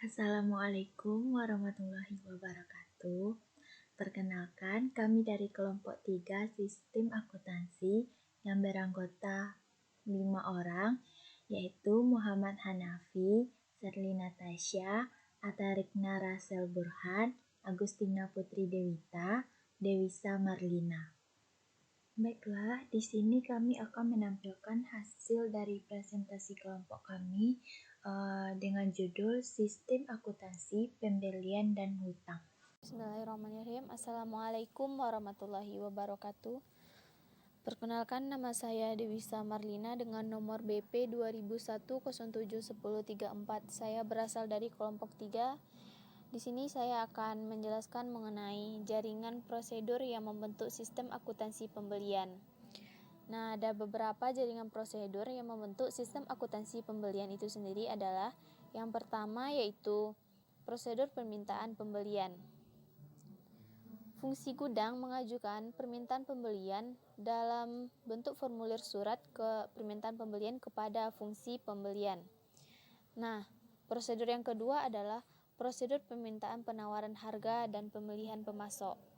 Assalamualaikum warahmatullahi wabarakatuh. Perkenalkan, kami dari kelompok 3 Sistem Akuntansi yang beranggota 5 orang, yaitu Muhammad Hanafi, Serlina Tasya, Atarikna Rasel Burhan, Agustina Putri Dewita, Dewisa Marlina. Baiklah, di sini kami akan menampilkan hasil dari presentasi kelompok kami dengan judul Sistem Akuntansi Pembelian dan Hutang. Bismillahirrahmanirrahim. Assalamualaikum warahmatullahi wabarakatuh. Perkenalkan, nama saya Dewisa Marlina dengan nomor BP 2001071034. Saya berasal dari kelompok 3. Di sini saya akan menjelaskan mengenai jaringan prosedur yang membentuk sistem akuntansi pembelian. Nah, ada beberapa jaringan prosedur yang membentuk sistem akuntansi pembelian itu sendiri adalah yang pertama yaitu prosedur permintaan pembelian. Fungsi gudang mengajukan permintaan pembelian dalam bentuk formulir surat ke permintaan pembelian kepada fungsi pembelian. Nah, prosedur yang kedua adalah prosedur permintaan penawaran harga dan pemilihan pemasok.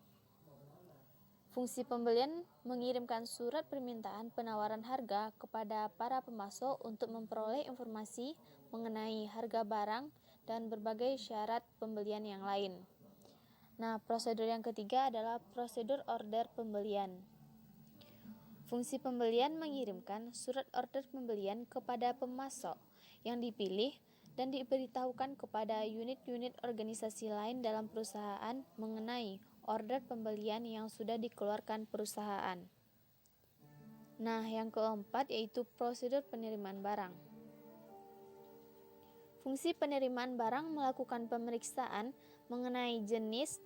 Fungsi pembelian mengirimkan surat permintaan penawaran harga kepada para pemasok untuk memperoleh informasi mengenai harga barang dan berbagai syarat pembelian yang lain. Nah, prosedur yang ketiga adalah prosedur order pembelian. Fungsi pembelian mengirimkan surat order pembelian kepada pemasok yang dipilih dan diberitahukan kepada unit-unit organisasi lain dalam perusahaan mengenai order pembelian yang sudah dikeluarkan perusahaan. Nah, yang keempat yaitu prosedur penerimaan barang. Fungsi penerimaan barang melakukan pemeriksaan mengenai jenis,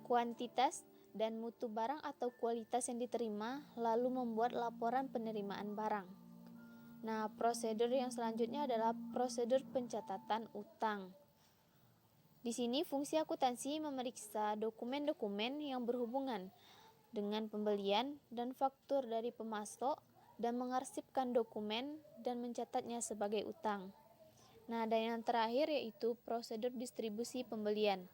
kuantitas, dan mutu barang atau kualitas yang diterima, lalu membuat laporan penerimaan barang. Nah, prosedur yang selanjutnya adalah prosedur pencatatan utang. Di sini fungsi akuntansi memeriksa dokumen-dokumen yang berhubungan dengan pembelian dan faktur dari pemasok dan mengarsipkan dokumen dan mencatatnya sebagai utang. Nah, dan yang terakhir yaitu prosedur distribusi pembelian.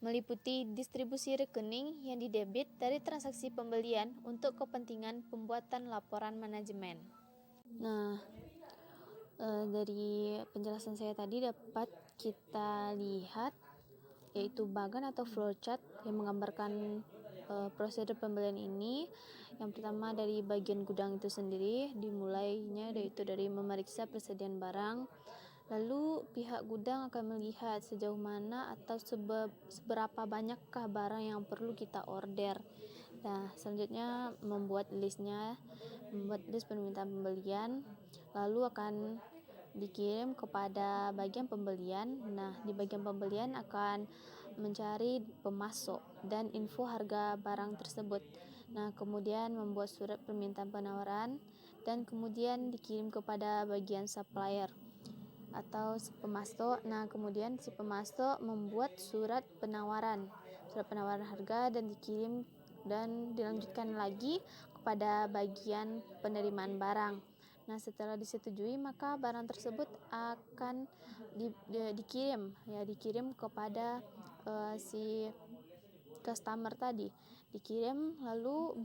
Meliputi distribusi rekening yang didebit dari transaksi pembelian untuk kepentingan pembuatan laporan manajemen. Nah, dari penjelasan saya tadi dapat kita lihat yaitu bagan atau flowchart yang menggambarkan prosedur pembelian ini. Yang pertama dari bagian gudang itu sendiri, dimulainya yaitu dari memeriksa persediaan barang. Lalu pihak gudang akan melihat sejauh mana atau seberapa banyakkah barang yang perlu kita order. Nah, selanjutnya membuat list permintaan pembelian, lalu akan dikirim kepada bagian pembelian. Nah, di bagian pembelian akan mencari pemasok dan info harga barang tersebut. Nah, kemudian membuat surat permintaan penawaran dan kemudian dikirim kepada bagian supplier atau pemasok. Nah, kemudian si pemasok membuat surat penawaran harga dan dikirim dan dilanjutkan lagi kepada bagian penerimaan barang. Nah, setelah disetujui maka barang tersebut akan dikirim kepada si customer tadi. Dikirim lalu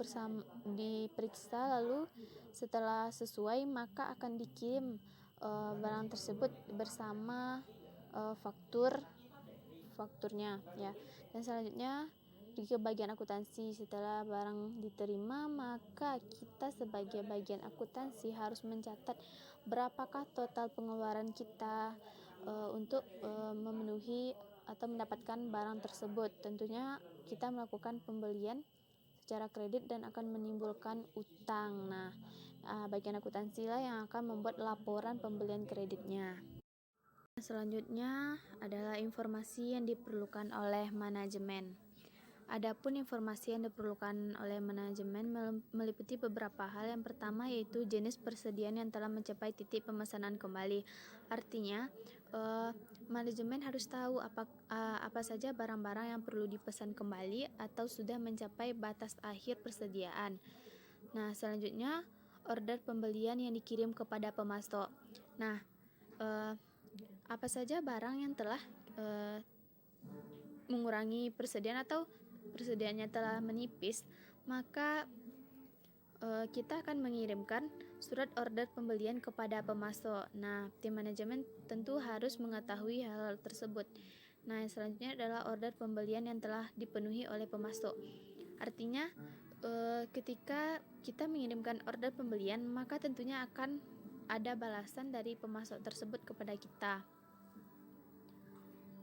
diperiksa, lalu setelah sesuai maka akan dikirim barang tersebut bersama fakturnya ya. Dan selanjutnya di bagian akuntansi, setelah barang diterima maka kita sebagai bagian akuntansi harus mencatat berapakah total pengeluaran kita untuk memenuhi atau mendapatkan barang tersebut. Tentunya kita melakukan pembelian secara kredit dan akan menimbulkan utang. Nah, bagian akuntansi lah yang akan membuat laporan pembelian kreditnya. Selanjutnya adalah informasi yang diperlukan oleh manajemen. Adapun informasi yang diperlukan oleh manajemen meliputi beberapa hal. Yang pertama yaitu jenis persediaan yang telah mencapai titik pemesanan kembali. Artinya, manajemen harus tahu apa saja barang-barang yang perlu dipesan kembali atau sudah mencapai batas akhir persediaan. Nah, selanjutnya order pembelian yang dikirim kepada pemasok. Nah, apa saja barang yang telah mengurangi persediaan atau persediaannya telah menipis, maka kita akan mengirimkan surat order pembelian kepada pemasok. Nah, tim manajemen tentu harus mengetahui hal tersebut. Nah, selanjutnya adalah order pembelian yang telah dipenuhi oleh pemasok. Artinya, ketika kita mengirimkan order pembelian, maka tentunya akan ada balasan dari pemasok tersebut kepada kita.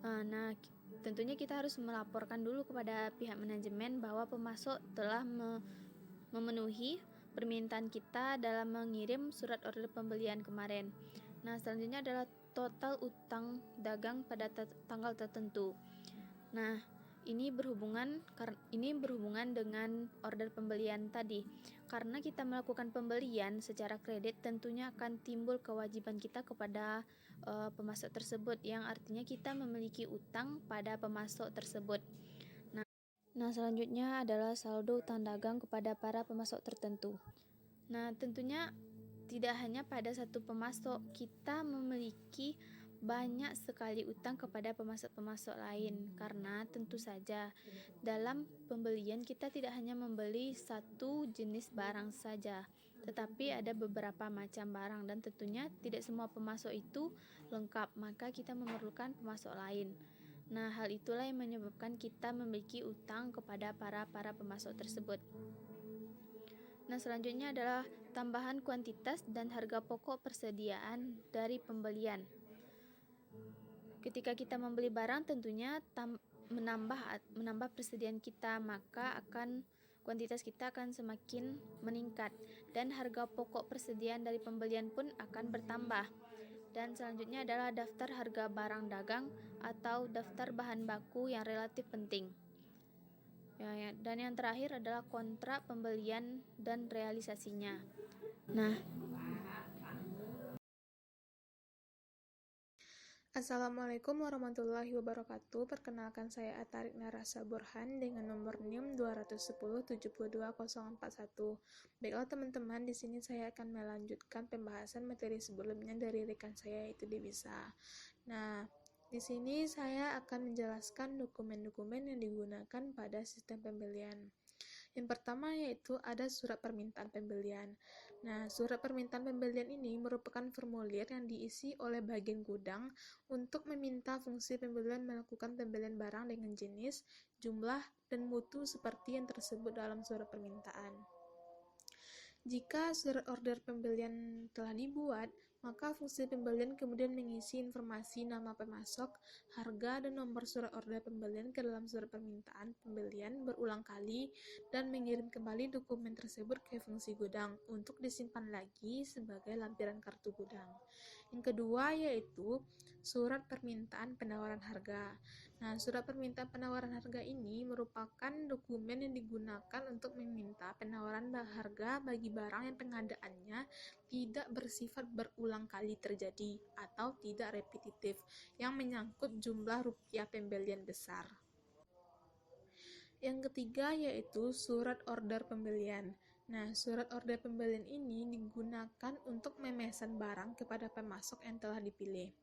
Nah, tentunya kita harus melaporkan dulu kepada pihak manajemen bahwa pemasok telah memenuhi permintaan kita dalam mengirim surat order pembelian kemarin. Nah, selanjutnya adalah total utang dagang pada tanggal tertentu. Nah, ini berhubungan dengan order pembelian tadi. Karena kita melakukan pembelian secara kredit, tentunya akan timbul kewajiban kita kepada pemasok tersebut, yang artinya kita memiliki utang pada pemasok tersebut. Nah, selanjutnya adalah saldo utang dagang kepada para pemasok tertentu. Nah, tentunya tidak hanya pada satu pemasok, kita memiliki banyak sekali utang kepada pemasok-pemasok lain, karena tentu saja dalam pembelian kita tidak hanya membeli satu jenis barang saja, tetapi ada beberapa macam barang, dan tentunya tidak semua pemasok itu lengkap, maka kita memerlukan pemasok lain. Nah, hal itulah yang menyebabkan kita memiliki utang kepada para pemasok tersebut. Nah, selanjutnya adalah tambahan kuantitas dan harga pokok persediaan dari pembelian. Ketika kita membeli barang, tentunya menambah persediaan kita, maka kuantitas kita akan semakin meningkat, dan harga pokok persediaan dari pembelian pun akan bertambah. Dan selanjutnya adalah daftar harga barang dagang atau daftar bahan baku yang relatif penting. Dan yang terakhir adalah kontrak pembelian dan realisasinya. Nah, Assalamualaikum warahmatullahi wabarakatuh. Perkenalkan, saya Atarik Narasa Burhan dengan nomor NIM 210 722 041. Baiklah teman-teman, di sini saya akan melanjutkan pembahasan materi sebelumnya dari rekan saya, yaitu Devisa. Nah, di sini saya akan menjelaskan dokumen-dokumen yang digunakan pada sistem pembelian. Yang pertama yaitu ada surat permintaan pembelian. Nah, surat permintaan pembelian ini merupakan formulir yang diisi oleh bagian gudang untuk meminta fungsi pembelian melakukan pembelian barang dengan jenis, jumlah, dan mutu seperti yang tersebut dalam surat permintaan. Jika surat order pembelian telah dibuat, maka fungsi pembelian kemudian mengisi informasi nama pemasok, harga, dan nomor surat order pembelian ke dalam surat permintaan pembelian berulang kali dan mengirim kembali dokumen tersebut ke fungsi gudang untuk disimpan lagi sebagai lampiran kartu gudang. Yang kedua yaitu surat permintaan penawaran harga. Nah, surat permintaan penawaran harga ini merupakan dokumen yang digunakan untuk meminta penawaran harga bagi barang yang pengadaannya tidak bersifat berulang kali terjadi atau tidak repetitif, yang menyangkut jumlah rupiah pembelian besar. Yang ketiga yaitu surat order pembelian. Nah, surat order pembelian ini digunakan untuk memesan barang kepada pemasok yang telah dipilih.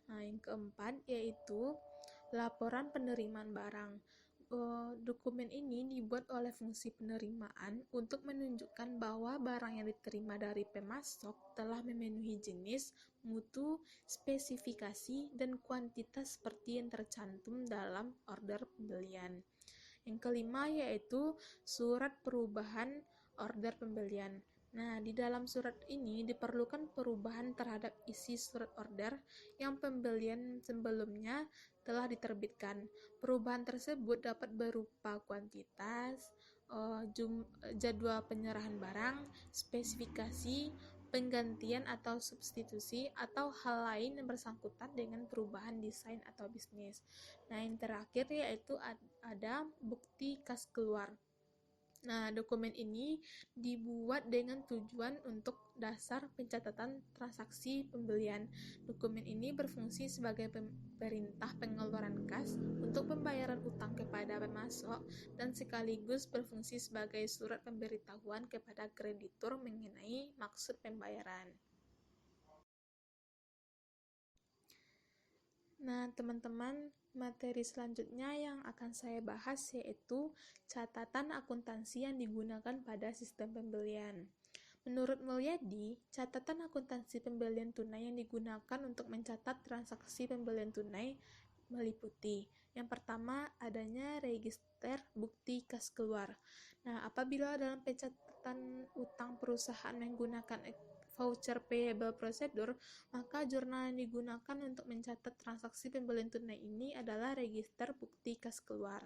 Nah, yang keempat yaitu laporan penerimaan barang. Dokumen ini dibuat oleh fungsi penerimaan untuk menunjukkan bahwa barang yang diterima dari pemasok telah memenuhi jenis, mutu, spesifikasi, dan kuantitas seperti yang tercantum dalam order pembelian. Yang kelima yaitu surat perubahan order pembelian. Nah, di dalam surat ini diperlukan perubahan terhadap isi surat order yang pembelian sebelumnya telah diterbitkan. Perubahan tersebut dapat berupa kuantitas, jadwal penyerahan barang, spesifikasi, penggantian atau substitusi, atau hal lain yang bersangkutan dengan perubahan desain atau bisnis. Nah, yang terakhir yaitu ada bukti kas keluar. Nah, dokumen ini dibuat dengan tujuan untuk dasar pencatatan transaksi pembelian. Dokumen ini berfungsi sebagai perintah pengeluaran kas untuk pembayaran utang kepada pemasok dan sekaligus berfungsi sebagai surat pemberitahuan kepada kreditur mengenai maksud pembayaran. Nah, teman-teman, materi selanjutnya yang akan saya bahas yaitu catatan akuntansi yang digunakan pada sistem pembelian. Menurut Mulyadi, catatan akuntansi pembelian tunai yang digunakan untuk mencatat transaksi pembelian tunai meliputi: yang pertama, adanya register bukti kas keluar. Nah, apabila dalam pencatatan utang perusahaan menggunakan voucher payable procedure, maka jurnal yang digunakan untuk mencatat transaksi pembelian tunai ini adalah register bukti kas keluar.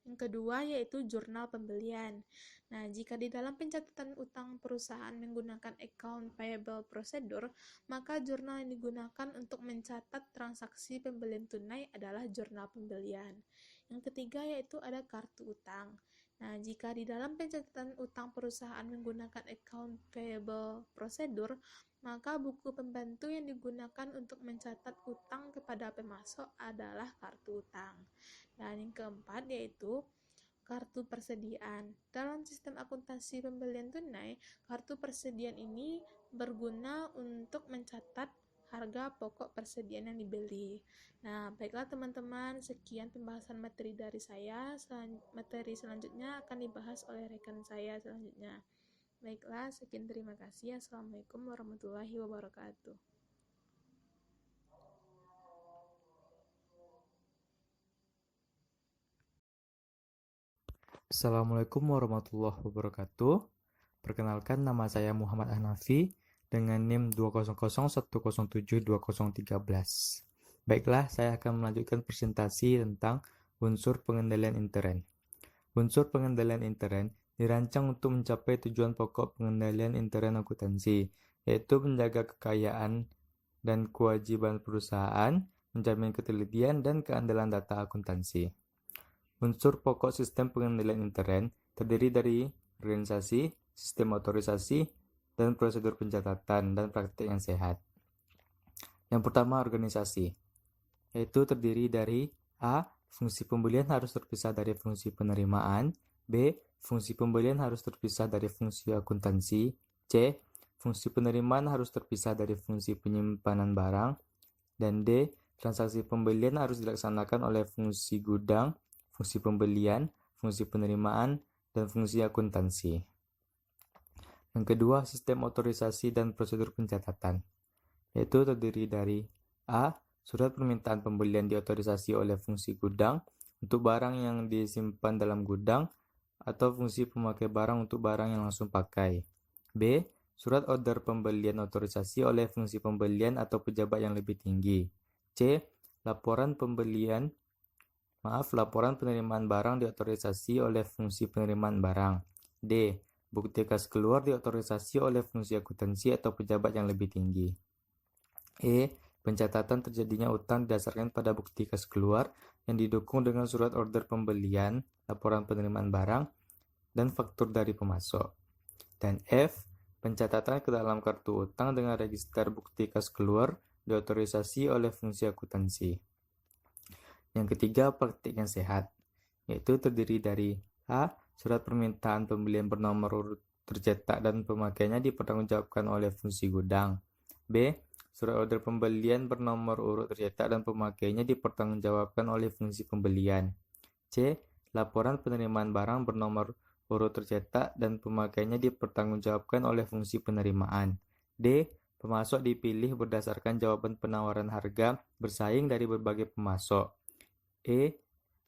Yang kedua yaitu jurnal pembelian. Nah, jika di dalam pencatatan utang perusahaan menggunakan account payable procedure, maka jurnal yang digunakan untuk mencatat transaksi pembelian tunai adalah jurnal pembelian. Yang ketiga yaitu ada kartu utang. Nah, jika di dalam pencatatan utang perusahaan menggunakan account payable procedure, maka buku pembantu yang digunakan untuk mencatat utang kepada pemasok adalah kartu utang. Dan yang keempat yaitu kartu persediaan. Dalam sistem akuntansi pembelian tunai, kartu persediaan ini berguna untuk mencatat harga pokok persediaan yang dibeli. Nah, baiklah teman-teman, sekian pembahasan materi dari saya. Materi selanjutnya akan dibahas oleh rekan saya selanjutnya. Baiklah, sekian terima kasih. Assalamualaikum warahmatullahi wabarakatuh. Assalamualaikum warahmatullahi wabarakatuh. Perkenalkan, nama saya Muhammad Hanafi dengan NIM 20010072013. Baiklah, saya akan melanjutkan presentasi tentang unsur pengendalian intern. Unsur pengendalian intern dirancang untuk mencapai tujuan pokok pengendalian intern akuntansi, yaitu menjaga kekayaan dan kewajiban perusahaan, menjamin ketelitian dan keandalan data akuntansi. Unsur pokok sistem pengendalian intern terdiri dari organisasi, sistem otorisasi, dan prosedur pencatatan dan praktik yang sehat. Yang pertama, organisasi, yaitu terdiri dari A. Fungsi pembelian harus terpisah dari fungsi penerimaan. B. Fungsi pembelian harus terpisah dari fungsi akuntansi. C. Fungsi penerimaan harus terpisah dari fungsi penyimpanan barang. Dan D. Transaksi pembelian harus dilaksanakan oleh fungsi gudang, fungsi pembelian, fungsi penerimaan, dan fungsi akuntansi. Yang kedua, sistem otorisasi dan prosedur pencatatan, yaitu terdiri dari A. Surat permintaan pembelian diotorisasi oleh fungsi gudang untuk barang yang disimpan dalam gudang atau fungsi pemakai barang untuk barang yang langsung pakai. B. Surat order pembelian otorisasi oleh fungsi pembelian atau pejabat yang lebih tinggi. C. Laporan penerimaan barang diotorisasi oleh fungsi penerimaan barang. D. Bukti kas keluar diotorisasi oleh fungsi akuntansi atau pejabat yang lebih tinggi. E. Pencatatan terjadinya utang didasarkan pada bukti kas keluar yang didukung dengan surat order pembelian, laporan penerimaan barang, dan faktur dari pemasok. Dan F. Pencatatan ke dalam kartu utang dengan register bukti kas keluar diotorisasi oleh fungsi akuntansi. Yang ketiga, praktik yang sehat, yaitu terdiri dari A. Surat permintaan pembelian bernomor urut tercetak dan pemakaiannya dipertanggungjawabkan oleh fungsi gudang. B. Surat order pembelian bernomor urut tercetak dan pemakaiannya dipertanggungjawabkan oleh fungsi pembelian. C. Laporan penerimaan barang bernomor urut tercetak dan pemakaiannya dipertanggungjawabkan oleh fungsi penerimaan. D. Pemasok dipilih berdasarkan jawaban penawaran harga bersaing dari berbagai pemasok. E.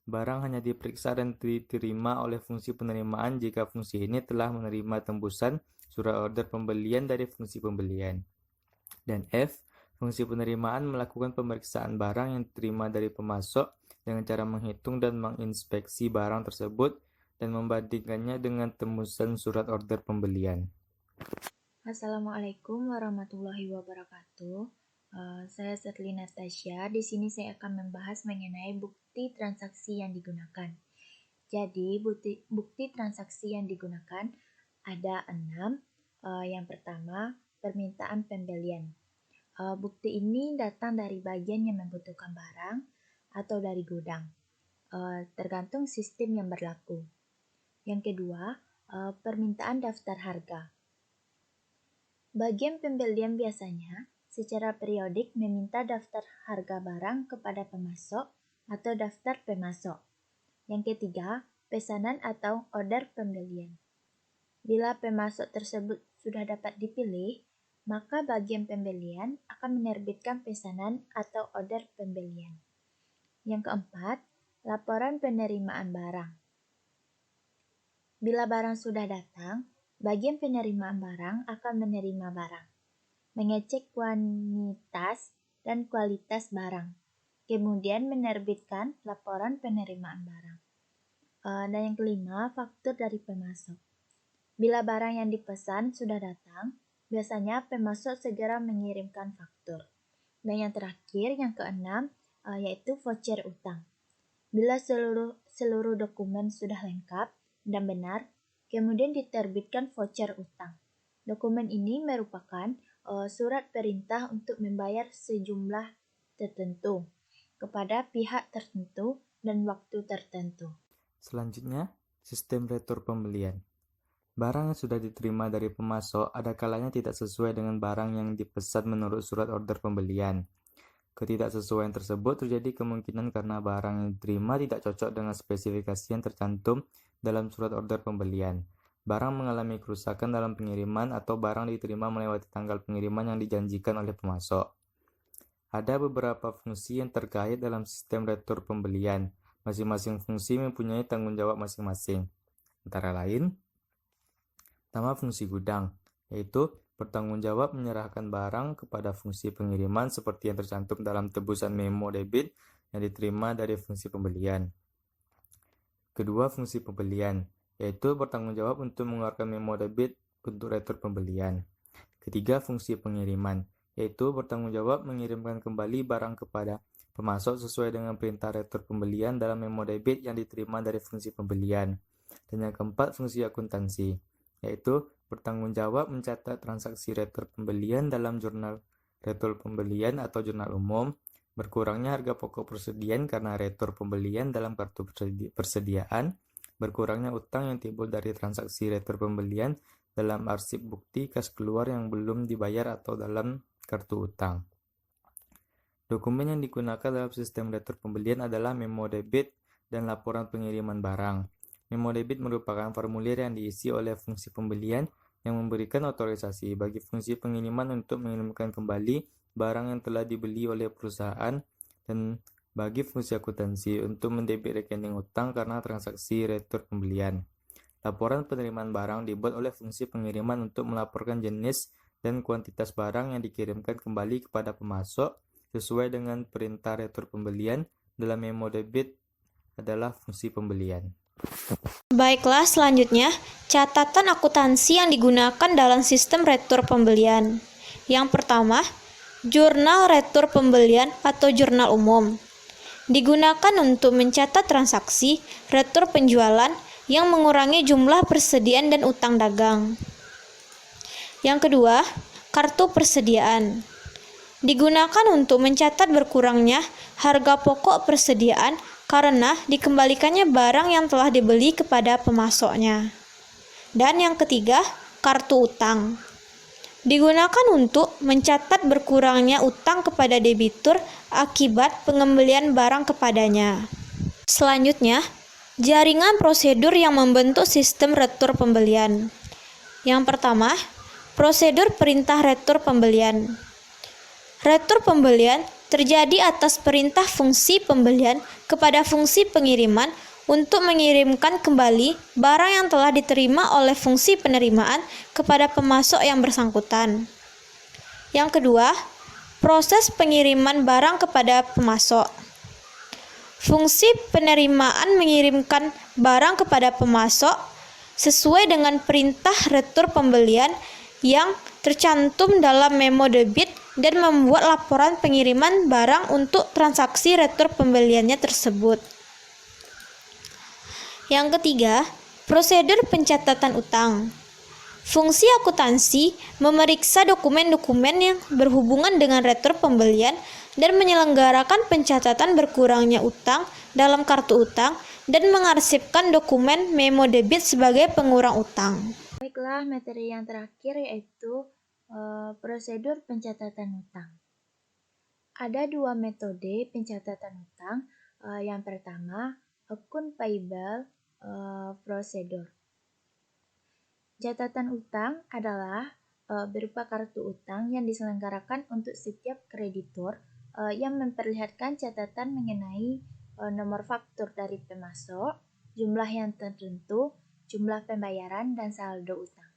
Barang hanya diperiksa dan diterima oleh fungsi penerimaan jika fungsi ini telah menerima tembusan surat order pembelian dari fungsi pembelian. Dan F. Fungsi penerimaan melakukan pemeriksaan barang yang diterima dari pemasok dengan cara menghitung dan menginspeksi barang tersebut dan membandingkannya dengan tembusan surat order pembelian. Assalamualaikum warahmatullahi wabarakatuh. Saya Serli Natasha. Di sini saya akan membahas mengenai bukti transaksi yang digunakan. Jadi, bukti transaksi yang digunakan ada 6. Yang pertama, permintaan pembelian. Bukti ini datang dari bagian yang membutuhkan barang atau dari gudang, tergantung sistem yang berlaku. Yang kedua, permintaan daftar harga. Bagian pembelian biasanya secara periodik meminta daftar harga barang kepada pemasok atau daftar pemasok. Yang ketiga, pesanan atau order pembelian. Bila pemasok tersebut sudah dapat dipilih, maka bagian pembelian akan menerbitkan pesanan atau order pembelian. Yang keempat, laporan penerimaan barang. Bila barang sudah datang, bagian penerimaan barang akan menerima barang, mengecek kuantitas dan kualitas barang, kemudian menerbitkan laporan penerimaan barang. Dan yang kelima, faktur dari pemasok. Bila barang yang dipesan sudah datang, biasanya pemasok segera mengirimkan faktur. Dan yang terakhir, yang keenam, yaitu voucher utang. Bila seluruh dokumen sudah lengkap dan benar, kemudian diterbitkan voucher utang. Dokumen ini merupakan surat perintah untuk membayar sejumlah tertentu kepada pihak tertentu dan waktu tertentu. Selanjutnya, sistem retur pembelian. Barang yang sudah diterima dari pemasok ada kalanya tidak sesuai dengan barang yang dipesan menurut surat order pembelian. Ketidaksesuaian tersebut terjadi kemungkinan karena barang yang diterima tidak cocok dengan spesifikasi yang tercantum dalam surat order pembelian. Barang mengalami kerusakan dalam pengiriman atau barang diterima melewati tanggal pengiriman yang dijanjikan oleh pemasok. Ada beberapa fungsi yang terkait dalam sistem retur pembelian. Masing-masing fungsi mempunyai tanggung jawab masing-masing. Antara lain, pertama, fungsi gudang, yaitu bertanggung jawab menyerahkan barang kepada fungsi pengiriman seperti yang tercantum dalam tebusan memo debit yang diterima dari fungsi pembelian. Kedua, fungsi pembelian, yaitu bertanggung jawab untuk mengeluarkan memo debit untuk retur pembelian. Ketiga, fungsi pengiriman, yaitu bertanggung jawab mengirimkan kembali barang kepada pemasok sesuai dengan perintah retur pembelian dalam memo debit yang diterima dari fungsi pembelian. Dan yang keempat, fungsi akuntansi, yaitu bertanggung jawab mencatat transaksi retur pembelian dalam jurnal retur pembelian atau jurnal umum, berkurangnya harga pokok persediaan karena retur pembelian dalam kartu persediaan, berkurangnya utang yang timbul dari transaksi retur pembelian dalam arsip bukti kas keluar yang belum dibayar atau dalam kartu utang. Dokumen yang digunakan dalam sistem retur pembelian adalah memo debit dan laporan pengiriman barang. Memo debit merupakan formulir yang diisi oleh fungsi pembelian yang memberikan otorisasi bagi fungsi pengiriman untuk mengirimkan kembali barang yang telah dibeli oleh perusahaan dan bagi fungsi akuntansi untuk mendebit rekening utang karena transaksi retur pembelian. Laporan penerimaan barang dibuat oleh fungsi pengiriman untuk melaporkan jenis dan kuantitas barang yang dikirimkan kembali kepada pemasok sesuai dengan perintah retur pembelian dalam memo debit adalah fungsi pembelian. Baiklah, selanjutnya, catatan akuntansi yang digunakan dalam sistem retur pembelian. Yang pertama, jurnal retur pembelian atau jurnal umum. Digunakan untuk mencatat transaksi retur penjualan yang mengurangi jumlah persediaan dan utang dagang. Yang kedua, kartu persediaan. Digunakan untuk mencatat berkurangnya harga pokok persediaan karena dikembalikannya barang yang telah dibeli kepada pemasoknya. Dan yang ketiga, kartu utang. Digunakan untuk mencatat berkurangnya utang kepada debitur akibat pengembalian barang kepadanya. Selanjutnya, jaringan prosedur yang membentuk sistem retur pembelian. Yang pertama, prosedur perintah retur pembelian. Retur pembelian terjadi atas perintah fungsi pembelian kepada fungsi pengiriman untuk mengirimkan kembali barang yang telah diterima oleh fungsi penerimaan kepada pemasok yang bersangkutan. Yang kedua, proses pengiriman barang kepada pemasok. Fungsi penerimaan mengirimkan barang kepada pemasok sesuai dengan perintah retur pembelian yang tercantum dalam memo debit dan membuat laporan pengiriman barang untuk transaksi retur pembeliannya tersebut. Yang ketiga, prosedur pencatatan utang. Fungsi akuntansi memeriksa dokumen-dokumen yang berhubungan dengan retur pembelian dan menyelenggarakan pencatatan berkurangnya utang dalam kartu utang dan mengarsipkan dokumen memo debit sebagai pengurang utang. Baiklah, materi yang terakhir yaitu Prosedur pencatatan hutang. Ada dua metode pencatatan hutang. Yang pertama, account payable procedure. Catatan utang adalah berupa kartu utang yang diselenggarakan untuk setiap kreditur yang memperlihatkan catatan mengenai nomor faktur dari pemasok, jumlah yang tertentu, jumlah pembayaran, dan saldo utang.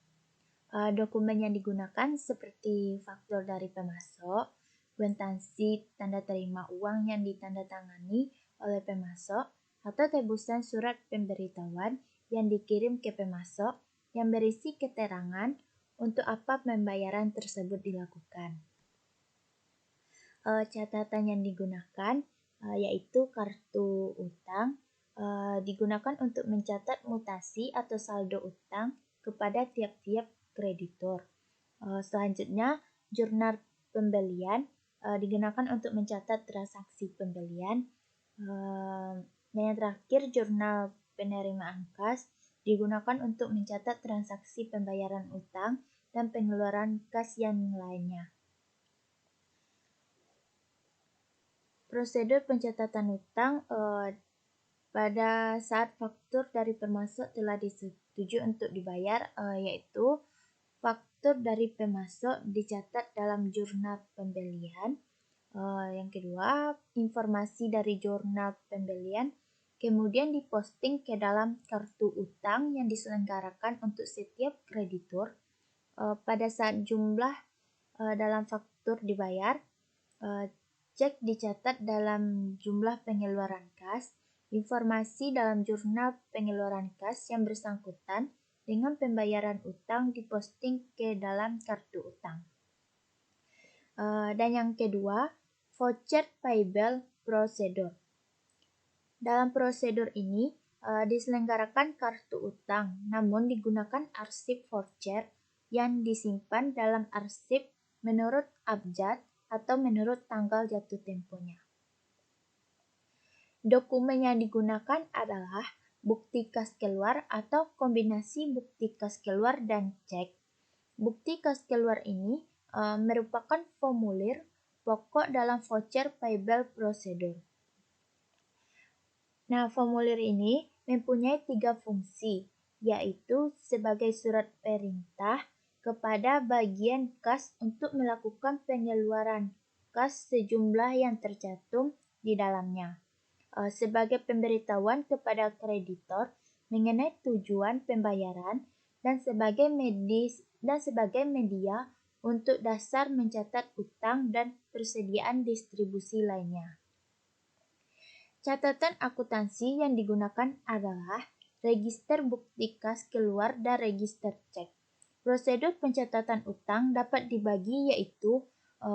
Dokumen yang digunakan seperti faktur dari pemasok, kwitansi tanda terima uang yang ditandatangani oleh pemasok, atau tebusan surat pemberitahuan yang dikirim ke pemasok yang berisi keterangan untuk apa pembayaran tersebut dilakukan. Catatan yang digunakan yaitu kartu utang, digunakan untuk mencatat mutasi atau saldo utang kepada tiap-tiap kreditur. Selanjutnya, jurnal pembelian digunakan untuk mencatat transaksi pembelian. Dan yang terakhir, jurnal penerimaan kas digunakan untuk mencatat transaksi pembayaran utang dan pengeluaran kas yang lainnya. Prosedur pencatatan utang pada saat faktur dari pemasok telah disetujui untuk dibayar, yaitu faktur dari pemasok dicatat dalam jurnal pembelian. Yang kedua, informasi dari jurnal pembelian kemudian diposting ke dalam kartu utang yang diselenggarakan untuk setiap kreditur. Pada saat jumlah dalam faktur dibayar, cek dicatat dalam jumlah pengeluaran kas, informasi dalam jurnal pengeluaran kas yang bersangkutan dengan pembayaran utang diposting ke dalam kartu utang. Dan yang kedua, voucher payable procedure. Dalam prosedur ini diselenggarakan kartu utang, namun digunakan arsip voucher yang disimpan dalam arsip menurut abjad atau menurut tanggal jatuh temponya. Dokumen yang digunakan adalah bukti kas keluar atau kombinasi bukti kas keluar dan cek. Bukti kas keluar ini merupakan formulir pokok dalam voucher payable procedure. Nah, formulir ini mempunyai 3 fungsi, yaitu sebagai surat perintah kepada bagian kas untuk melakukan pengeluaran kas sejumlah yang tercantum di dalamnya, sebagai pemberitahuan kepada kreditor mengenai tujuan pembayaran dan sebagai media untuk dasar mencatat utang dan persediaan distribusi lainnya. Catatan akuntansi yang digunakan adalah register bukti kas keluar dan register cek. Prosedur pencatatan utang dapat dibagi yaitu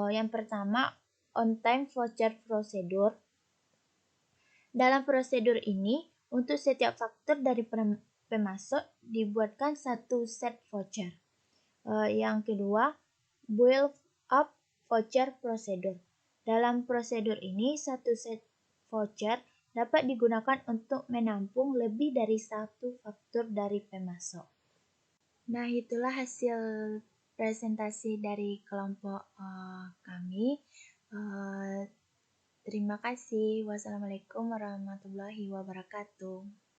yang pertama, on time voucher procedure. Dalam prosedur ini, untuk setiap faktur dari pemasok dibuatkan satu set voucher. Yang kedua, build up voucher procedure. Dalam prosedur ini, satu set voucher dapat digunakan untuk menampung lebih dari satu faktur dari pemasok. Nah, itulah hasil presentasi dari kelompok kami. Terima kasih. Wassalamualaikum warahmatullahi wabarakatuh.